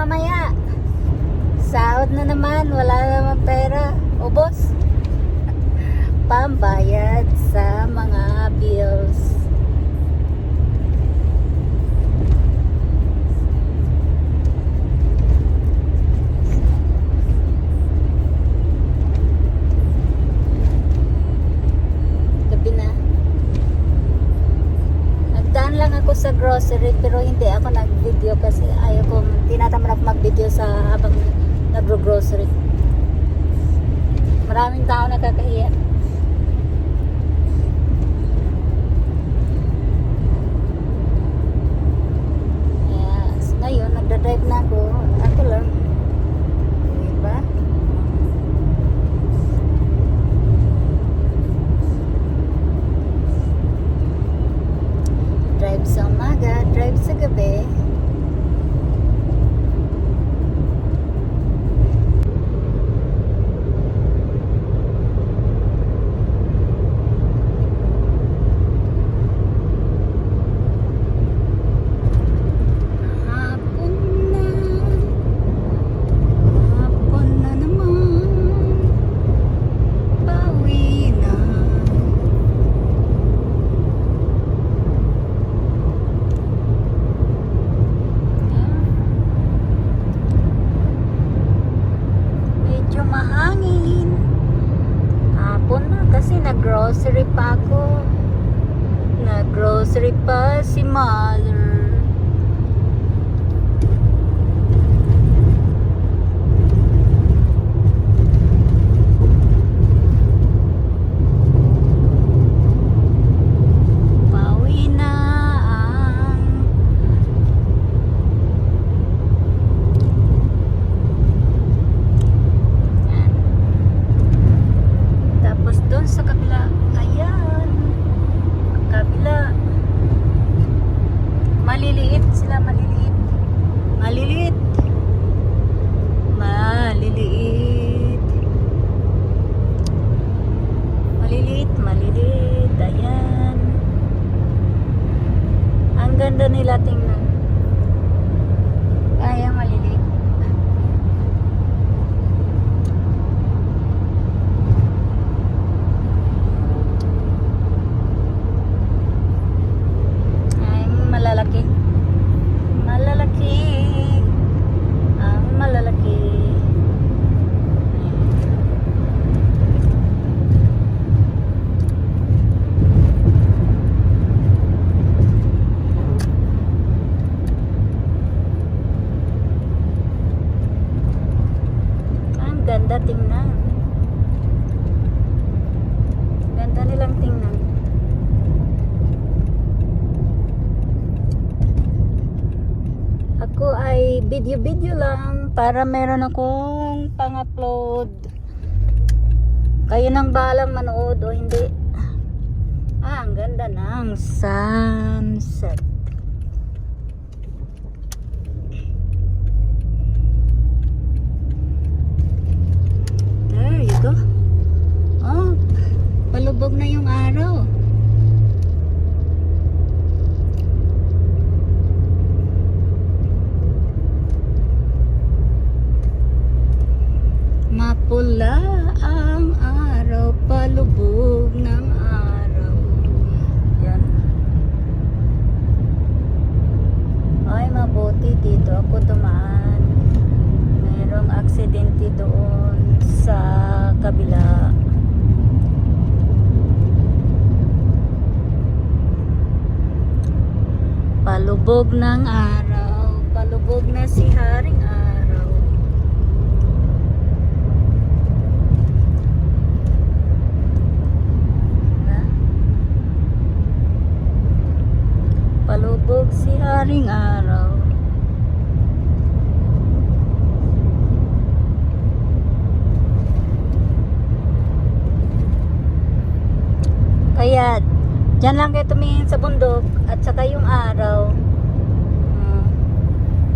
mamaya. Sahod na naman, wala na naman pera. Ubos. Pambayad sa mga bills. Gabi na. Nagdaan lang ako sa grocery pero hindi ako nag-video kasi ayaw ko, tinatamad ako mag-video sa habang nagro-grocery. Maraming tao nakakahiya. Yes, ngayon nagda-drive na ako. Ako lang. Diba? Drive sa umaga, drive sa gabi. Hapon na naman, pauwi na. Medyo mahangin. Hapon na kasi nag-grocery pa ako. Nag-grocery pa si mother. Pauwi na ang Yan. Tapos doon sa kabila, ayan, kabila, maliliit sila, maliliit, maliliit, maliliit, maliliit, maliliit, ayan. Ang ganda nila tingnan. Ayan, maliliit. Ay, malalaki. Malalaki. Ang malalaki. Ang ganda tingnan. Ganda nilang tingnan. Ako ay video-video lang para meron akong pang-upload. Kayo nang bahalang manood o hindi. Ang ganda ng sunset. There you go. Oh, palubog na yung araw. Mapula ang araw, palubog ng araw. Yan. Ay, mabuti dito ako dumaan. Mayroong aksidente doon sa kabila. Palubog ng araw, palubog na si Haring Araw. Palubog si Haring Araw. Kaya dyan lang kayo tumingin sa bundok at saka yung araw.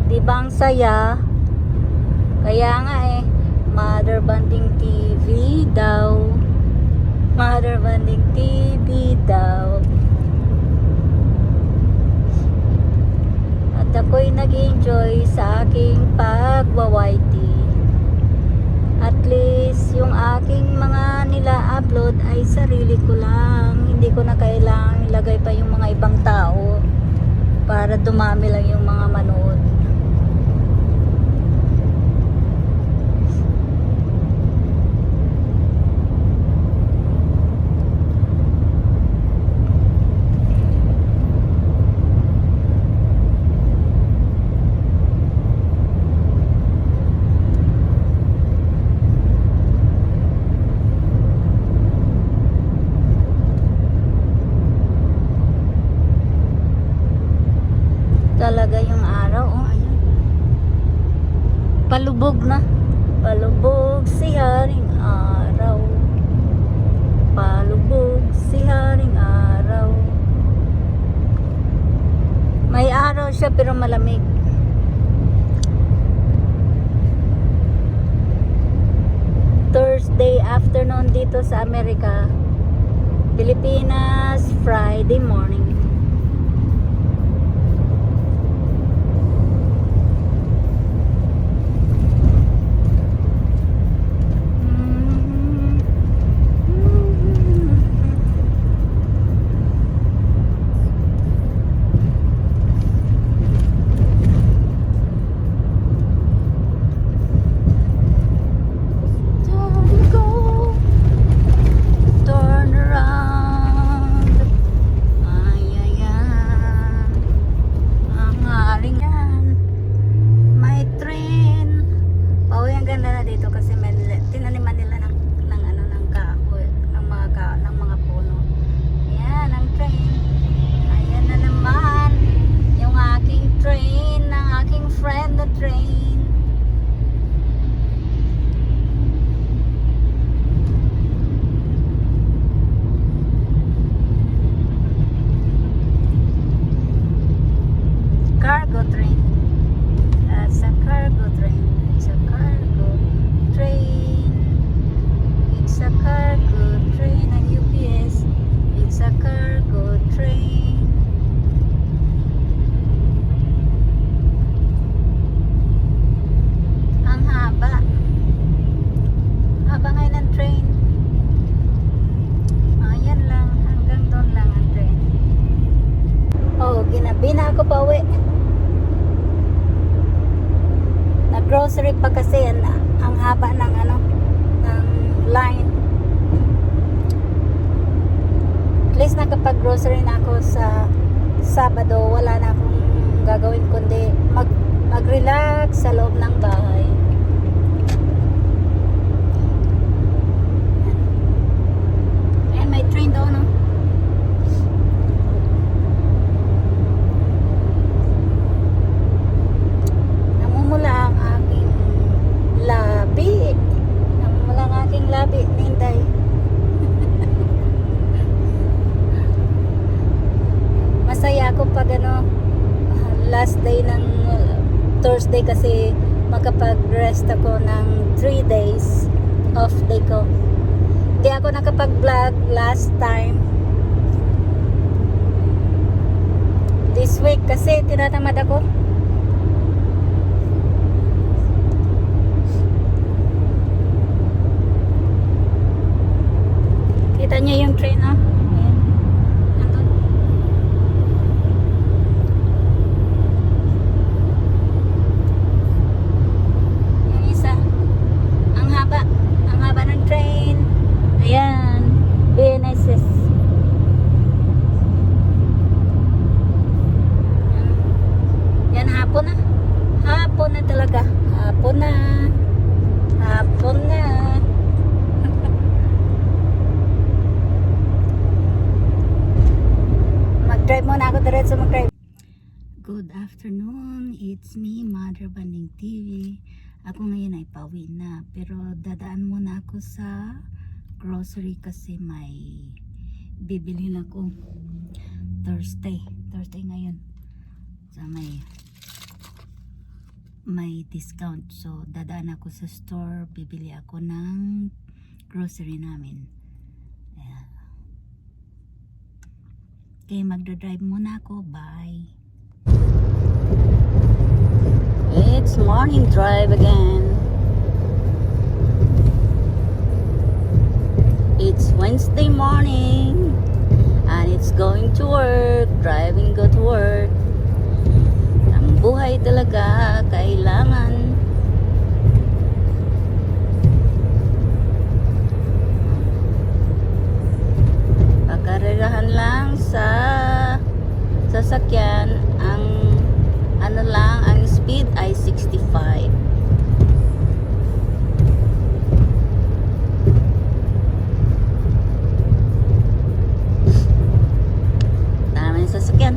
Di ba ang saya? Kaya nga Mother Banding TV daw. Mother Banding TV daw. At ako'y nag-enjoy sa aking pagwa-YT. At least yung aking mga nila-upload ay sarili ko lang. Hindi ko na kailangang ilagay pa yung mga ibang tao para dumami lang yung mga manood. Talaga yung araw, oh, ayan. Palubog na. Palubog si haring araw. Palubog si haring araw. May araw siya pero malamig. Thursday afternoon dito sa Amerika. Pilipinas, Friday morning. Cargo train. That's a cargo train. It's a cargo train. It's a cargo train ng UPS. It's a cargo train. Ang haba. Haba ngayon ng train. Ayan lang. Hanggang doon lang ang train. Oh, ginabi na ako pa uwi. Grocery pa kasi yan, ang haba ng ng line. At least nakapag-grocery na ako sa Sabado. Wala na akong gagawin kundi mag-relax sa loob ng bahay. Ayan, may train daw, no? Labi, Ninday. Masaya ako pag last day ng Thursday kasi makapag-rest ako ng 3 days off day ko. Hindi ako nakapag-vlog last time this week kasi tinatamad ako. Kita niyo yung train, oh. Ayan. Nandun. Yung isa. Ang haba. Ang haba ng train. Ayan. BNSS. Yan, hapon na. Hapon na talaga. Hapon na. Hapon na. Drive muna ako, diretso mag-drive. Good afternoon, it's me, Mother Banding TV. Ako ngayon ay pauwi na, pero dadaan muna ako sa grocery kasi may bibili na ako Thursday ngayon. So may discount, so dadaan ako sa store, bibili ako ng grocery namin. Okay, magdadrive muna ako. Bye. morning drive again. It's Wednesday morning and it's going to work, driving go to work. Ang buhay talaga kailangan pakarerahan lang sa sasakyan. Ang ano lang, ang speed ay 65. Daming sasakyan.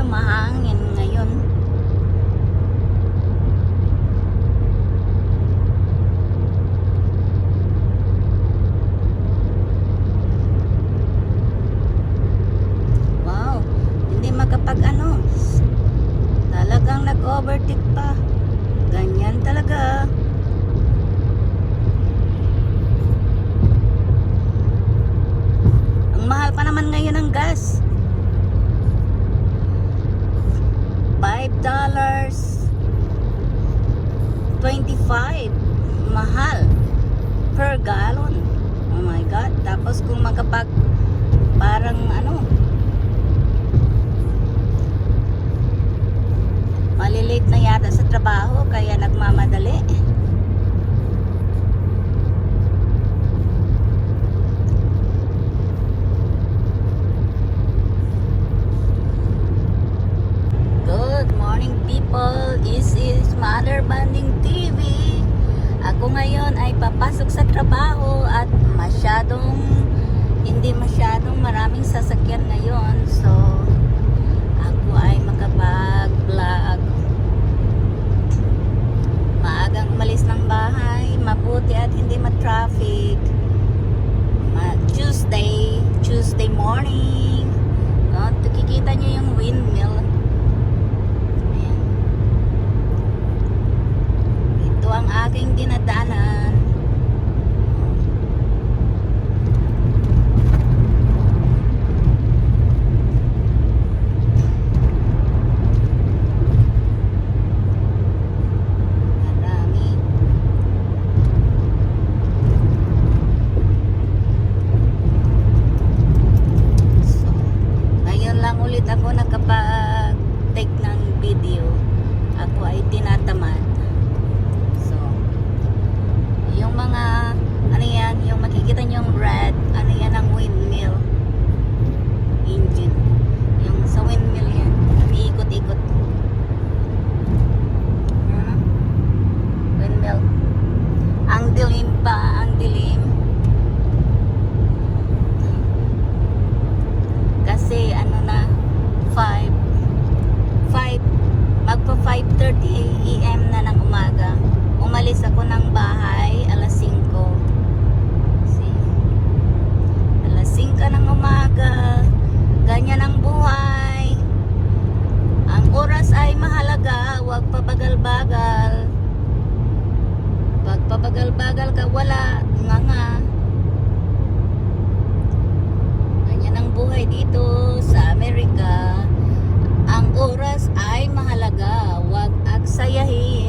Mahangin ngayon. Wow, hindi makapag ano. Talagang nag-overtake pa. Ganyan talaga. Ang mahal pa naman ngayon ng gas. $5.25 mahal per gallon. Oh my God. Tapos kung makapag parang ano, malilate na yata sa trabaho kaya nagmamadali. Good morning people, this is Mother Banding TV. Ako ngayon ay papasok sa trabaho at hindi masyadong maraming sasakyan ngayon. So, ako ay makapag-vlog. Maagang umalis ng bahay, mabuti at hindi ma-traffic. Tuesday morning. No, kikita nyo yung windmill. Ang aking dinadanan. 5:30 AM na ng umaga. Umalis ako ng bahay alas 5. See? Alas 5 ng umaga. Ganyan ang buhay. Ang oras ay mahalaga, huwag pabagal-bagal. Pag pabagal-bagal ka, wala nga. Ganyan ang buhay dito sa Amerika. Ang oras ay mahalaga, huwag aksayahin.